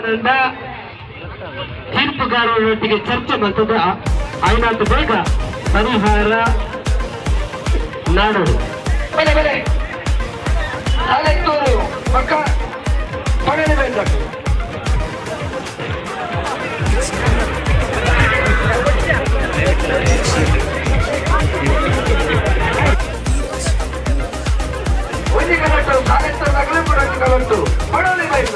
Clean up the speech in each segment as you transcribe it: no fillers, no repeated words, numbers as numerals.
ತಂಡ ತೀರ್ಪುಗಾರರೊಟ್ಟಿಗೆ ಚರ್ಚೆ ಮಾಡ್ತದ ಆಯ್ನಾತು ಬೇಗ ಪರಿಹಾರ ನಾಡೋದು ಬೆಲೆ ಬೆಲೆ ಆಲೆತ್ತೂರು ಪಕ್ಕ ಪಡೆಯಬೇಕು ಒಂದು ಕಲಟ್ಟು ಆಲೆತ್ತೂರು ನಗಲು ಕೂಡ ಕಲಟ್ಟು ಪಡೆಯಬೇಕು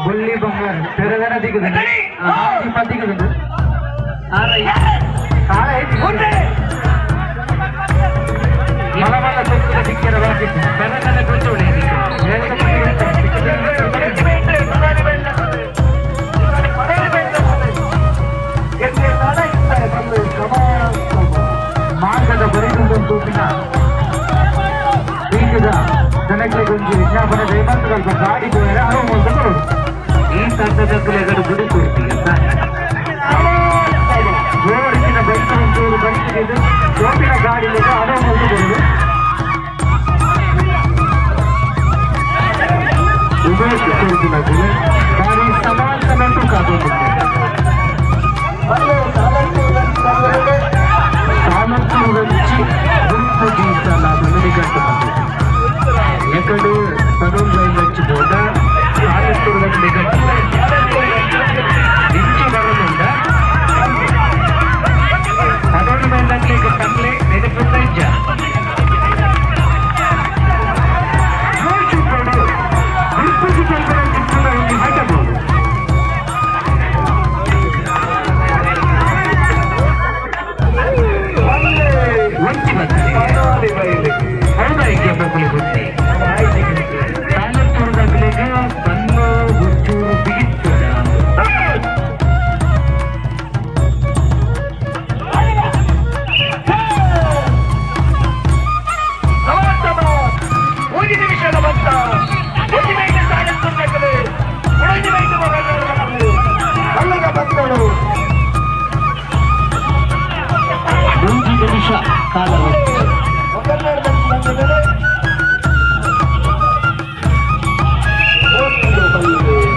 ಬುಲ್ಲಿ ಬಂಗಾರ ತೆರೆದನ ದಿಗದಂಡು ದಿಗದಂಡು ಮಲಮಲ್ಲ ಸುತ್ತದ ದಿಕ್ಕಿನ ಬಾಕಿತ್ತು ಬೆನಕನ್ನ ಕೊಂಚೋಳಿ ಮಾರ್ಗದ ಬರಿದುಕೊಂಡ ಬೀಜದ ಜನಕ್ಕೆ ಗೊಂಚಿ ವಿಜ್ಞಾಪನೆ ರೇಮಂತಗಳ ಗಾಡಿ ಹೋದರೆ ಅನುವು ಕೊಡು ಈ ತಂಡದಗಳು ಗುಡಿ ಕೊಡ್ತೀವಿ ಅಂತ ಜೋಡಿನ ಬೆಂಕ ಒಂಚೂರು ಬರಿಸಿದ್ದು ಜೋಪಿನ ಗಾಡಿಗೆ ಅನುವು ಕೊಡುವುದು ಉಮೇಶ್ ಕೊಡುತ್ತಿಲ್ಲ ಗಾಡಿ ಸಮಾಂತರಕ್ಕೂ ಕಾದೋಗುತ್ತದೆ ಸಾಮರ್ಥ್ಯದ ರುಚಿ ಗುರುತು ಜೀವಿಸಲ್ಲ ನುಡಿಗಟ್ಟು ಎಕಡು ಪನೂಲ್ ಲೈನ್ ಹಚ್ಚಿ ಹೋದ ಸಾಮರ್ಥ್ಯದ ನುಡಿಗಟ್ಟು ನಿಂಚು ಬರೋದ್ರಿಂದ ಪನೂಲ್ ಲೈನ್ಗೆ ತಂಗ್ಲೆ ನೆನಪುತ್ತ ಇಜ್ಜ ಗುರುತು ಹಾಕಬಹುದು ಹೌದಾಯ್ಕೆ ಮಕ್ಕಳು ಗೊತ್ತಿ ತಾಲೂಕುದಾಗಲಿಗೆ ಬನ್ನು ಹುಚ್ಚು ಬಿಗಿಸ್ತದ ಒಂದು ನಿಮಿಷದ ಬಂತ ಅಲ್ಲಗ ಬಂದಳು 1 ನಿಮಿಷ ಕಾಲ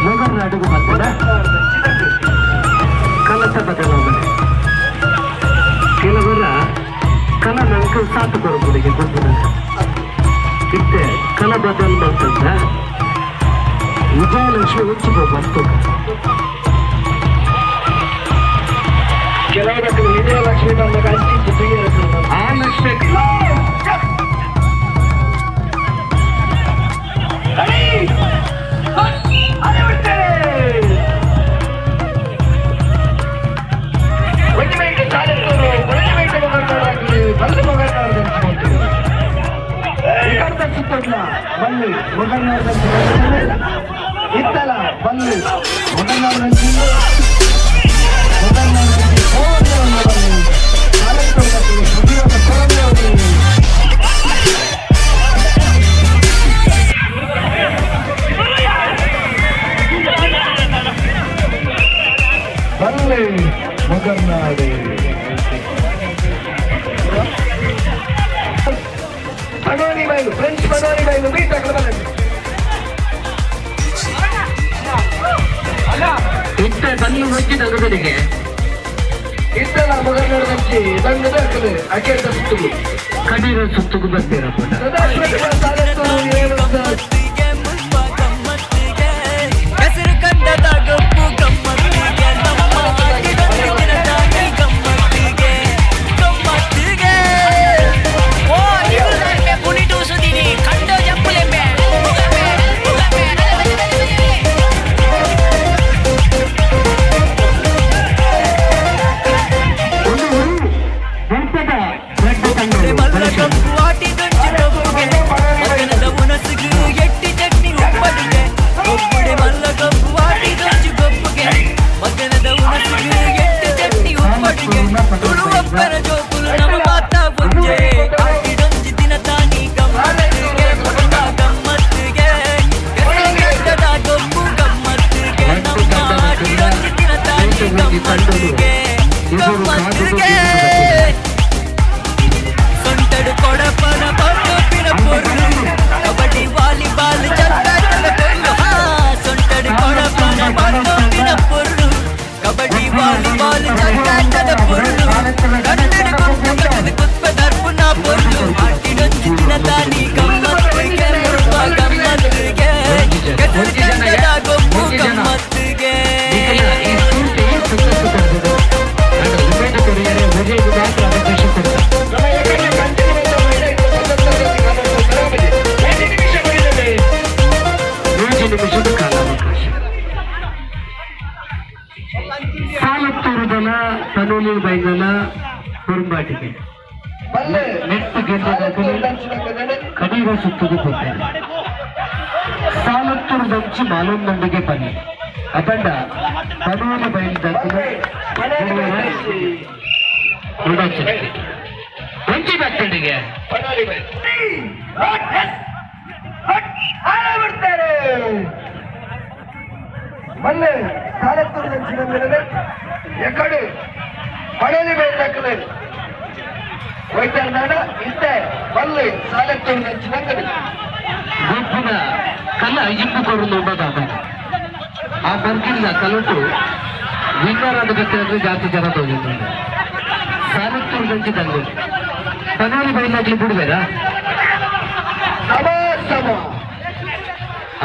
ಮೊಗರ್ನಾಡಿಗೂ ಮಾತ್ರ ಕಲಸ ಬದಲಾವಣೆ ಕೆಲವರ ಕಲ ನಂಗೆ ಸಾತು ಬರೋದಿಗೆ ಗೊತ್ತಿಲ್ಲ ಇತ್ತೆ ಕಲ ಬದಲ್ ಬಂತಂದ ವಿಜಯಲಕ್ಷ್ಮಿ ಉಚ್ಚಿಗೆ ಬಂತು ಕೆಲವರ ವಿಜಯಲಕ್ಷ್ಮಿ ಬಂದಾಗ ಆ ಲಕ್ಷ್ಮಿ ಬಲ್ಲಿ ಇತ್ತಲ ಬಲ್ಲಿ ಮೊದಲ ಎಂತದನಿಗೆ ಇದ್ದಲ್ಲ ಮೊಗರ್ನಾಡು ದಂಚಿ ದಂಗದ ಹಾಕದೆ ಅಕೇರ್ದ ಸುತ್ತುಗು ಕಡೀರ ಸುತ್ತುಗು ಬರ್ತೀರಪ್ಪ ಹೆಸರು ಕಂಡದ ಗಪ್ಪು ಗಮ್ಮತ್ತಿಗೆ ನಮ್ಮ ಗಮ್ಮತ್ತಿಗೆ ಗಮ್ಮತ್ತಿಗೆ ಓ ಇರುವುದನ್ನೇ ಪುಣಿಟೂಸುತ್ತೀನಿ ಕಂಡು ಜಪ್ಪಲೆಂಬೆ ಮಲ್ಲ ಕಪ್ಪು ಆಟಿ ಗಂಜಿ ಕಪ್ಪುಗೆ ಮಗನದ ಉನಸಿಗೆ ಎಟ್ಟಿ ಚಟ್ನಿ ಉಪ್ಪಡಿಗೆ ಒಬ್ಬಡೆ ಮಲ್ಲ ಕಪ್ಪು ಆಟಿ ಗಂಜಿ ಕಪ್ಪುಗೆ ಮಗನದ ಉನಸಿಗೆ ಎಟ್ಟಿ ಚಟ್ನಿ ಉಪ್ಪಡಿಗೆ ತುಳುವಪ್ಪನ ಜೋಕುಲು ನಮ್ಮ ಮಾತಾ ಬುಂಜೆ ಆಟಿ ಗಂಜಿ ದಿನ ತಾನಿ ಗಮ್ಮತ್ತಿಗೆ ಗಮ್ಮತ್ತಿಗೆ ಗಂಡದ ಗಮ್ಮು ಗಮ್ಮತ್ತಿಗೆ ನಮ್ಮ ಆಟಿ ಗಂಜಿ ದಿನ ತಾನಿ ಗಮ್ಮತ್ತಿಗೆ ಗಮ್ಮತ್ತಿಗೆ ಸೊಂಟಡು ಕೊಡಪನ ಪೊಟ್ಟೊಪ್ಪಿನ ಪೊರ್ಲು ಕಬಡ್ಡಿ ವಾಲಿಬಾಲ್ ಚಕ್ಕಾಟದ ಪೊರ್ಲು ಸೊಂಟಡು ಕೊಡಪನ ಪೊಟ್ಟೊಪ್ಪಿನ ಪೊರ್ಲು ಕಬಡ್ಡಿ ವಾಲಿಬಾಲ್ ಚಕ್ಕಾಟದ ಪೊರ್ಲು ಕನ್ನಡ ಕುಪ್ಪದ ಕುಪ್ಪದರ್ಪುನ ಪೊರ್ಲು ಆಟಿಡೊಂದು ದಿನ ತಾನಿ ಗಮ್ಮತ್ತಿಗೆ ಮುರುವ ಗಮ್ಮತ್ತಿಗೆ ಹೆಸರು ಕನ್ನಡ ಗೊಮ್ಮು ಗಮ್ಮತ್ತಿಗೆ ನಿಮಿಷದ ಕಾಲಾವಕಾಶ ಸಾಲತ್ತೂರುದಲ ತನೂಲಿ ಬೈಗಲ ಕುರುಂಬಾಟಿಗೆ ನೆಟ್ಟು ಗೆದ್ದದಾಗಲಿ ಕಡೀರ ಸುತ್ತುದು ಕೊಟ್ಟರು ಸಾಲತ್ತೂರು ದಂಚಿ ಮಾಲೊಂದೊಂದಿಗೆ ಬನ್ನಿ ಅದಂಡ ತನೂಲಿ ಬೈಲ್ದಾಗಲು ದಂಚಿ ಬಟ್ಟಣಿಗೆ ಮಲ್ಲೆ ಸಾಲತ್ತೂರು ದಂಚಿನ ಮೇಲೆ ಎಕಡೆ ಪಡಲಿ ಬೇಕಲೆ ವೈದ್ಯನಾಡ ಇದ್ದೆ ಮಲ್ಲೆ ಸಾಲತ್ತೂರು ದಂಚಿನ ಗುಂಪಿನ ಕಲ ಇಂಪುಕೊಂಡು ನೋಡೋದಾಗ ಆ ಬರ್ಗಿನ ಕಲಟು ವಿಂಗಾರದ ಗಟ್ಟಿಯಾದ್ರೆ ಜಾಸ್ತಿ ಜನ ತೋಗಿದ್ದಾರೆ ಸಾಲತ್ತೂರು ದಂಚಿದಲ್ಲಿ ತನಾಲಿ ಬೈಲಾಗ್ಲಿ ಬಿಡ್ಬೇಡ ಸಮ ಸಮ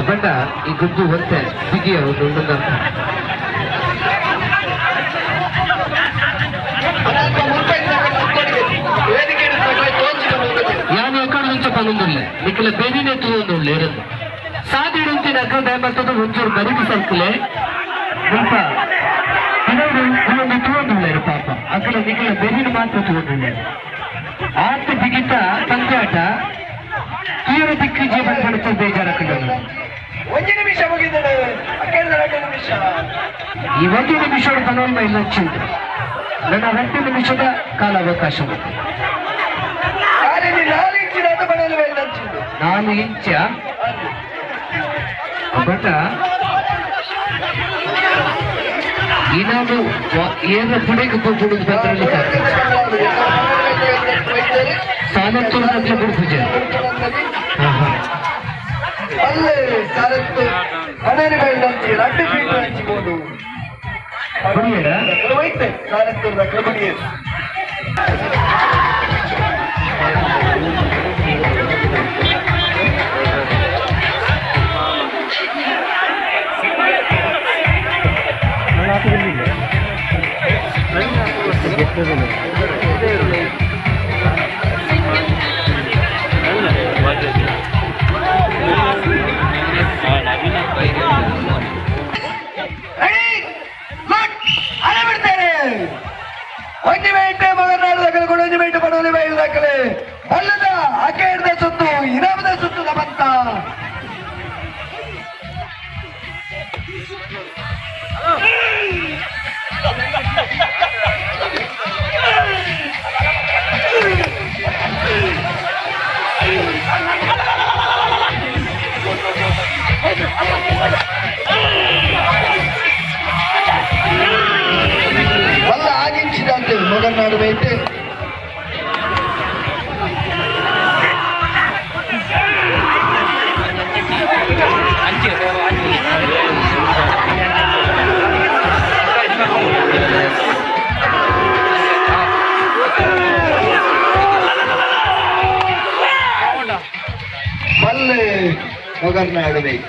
ಅಬ್ಬಂಡ ಈ ಗುದ್ದು ಹೊತ್ತೆ ಬಿಗಿಯ ಒಂದು ಯಾನು ಎక్కడ నుంచి పనుందిలే ఇక్కడ బెరినెత్తు లేదు సాది నుంచి నాకు దయమత్తదు ಒಂಚೂರು ಬರಿಗಿ ಸರ್ಕಲೆ ಸ್ವಲ್ಪ ಇನ್ನೊಂದು ಇನ್ನೊಂದು ತಗೊಂಡಿಲ್ಲ ಪಾಪ ಅక్కడ ನಿಖಿಲ ಬೆರಿನ ಮಾತ್ರ ತಗೊಂಡಿಲ್ಲ ಆತ ಬಿಗಿತ ಸಂಜಾಟ ತೀವ್ರ ದಿಕ್ಕಿ ಜೀವನ ಪಡಿತ ಬೇಜಾರಾಗ್ತದೆ ಒಂದು ನಿಮಿಷ ಮುಗಿದರೆ ಎರಡು ನಿಮಿಷ ಈ ಒಂದು ನಿಮಿಷದ ಪನೋಲ್ಮ ಇಲ್ಲ ಚಿಂತೆ ನನ್ನ 2 ನಿಮಿಷದ ಕಾಲಾವಕಾಶ ನಾನು ಇಂಚ ಬಟ್ ಏನಾದ್ರು ಏನ ಪುಡೆಗೆ ಕೊಡುದು ಬಂದ್ರಲ್ಲಿ ಸಾಕು ಸಾಲತ್ತೂರು ಮಕ್ಕಳು ಬಿಡ್ಪೂಜೆ ಅಲ್ಲೇ ಸಾಲತ್ತು ಮನೆಯಲ್ಲಿ ಬೆಳೆದಂತೆ 2 ಫೀಟ್ ಹಂಚಿಕೊಂಡು ಹೋಯ್ತೆ ಸಾಲತ್ತೂರು ಕಬಡ್ಡಿ ಒಂದು ಬೇಟೆ ಮಗನಾಡು ದಾಖಲೆ ಕೊಡೊಂದು ಬೇಟೆ ಪಡೋಲಿ ಬಯಲು ದಾಖಲೆ ಅಲ್ಲದ ಅಕೇರ್ದ ಸುತ್ತು ಇರಾಮದ ಸುತ್ತು ನಮಂತ వల్ల ఆగించిదంతే మొగన్నాడు అయితే ಮೊಗರ್ನಾಡಬೇಕು.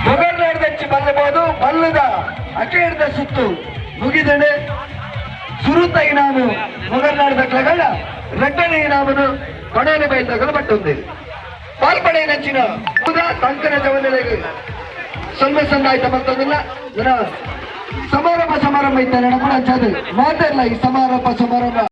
ಮೊಗರ್ನಾಡದಚ್ಚಿ ಬಲ್ಲಬಹುದು. ಬಲ್ಲದ ಅಟೇಡ್ದ ಸುತ್ತು ಮುಗಿದಡೆ ಸುರುತ ಇನಾಮು ಮೊಗರ್ನಾಡದ ಕ್ಲಗಳ ರೆಡ್ಡನೆ ಇನಾಮನು ಕೊನೆಯ ಬಯಲು ಪಟ್ಟೊಂದಿದೆ. ಪಾಲ್ಪಡೆ ನಚ್ಚಿನ ತಂಕನ ಜವನೆಲೆಗೆ ಸೊಲ್ಮೆ ಸಂದಾಯ್ತ ಬರ್ತದಿಲ್ಲ. ಸಮಾರಂಭ ಇದ್ದಾನೆ ಕೂಡ ಮಾತಾಡಲ್ಲ. ಈ ಸಮಾರಂಭ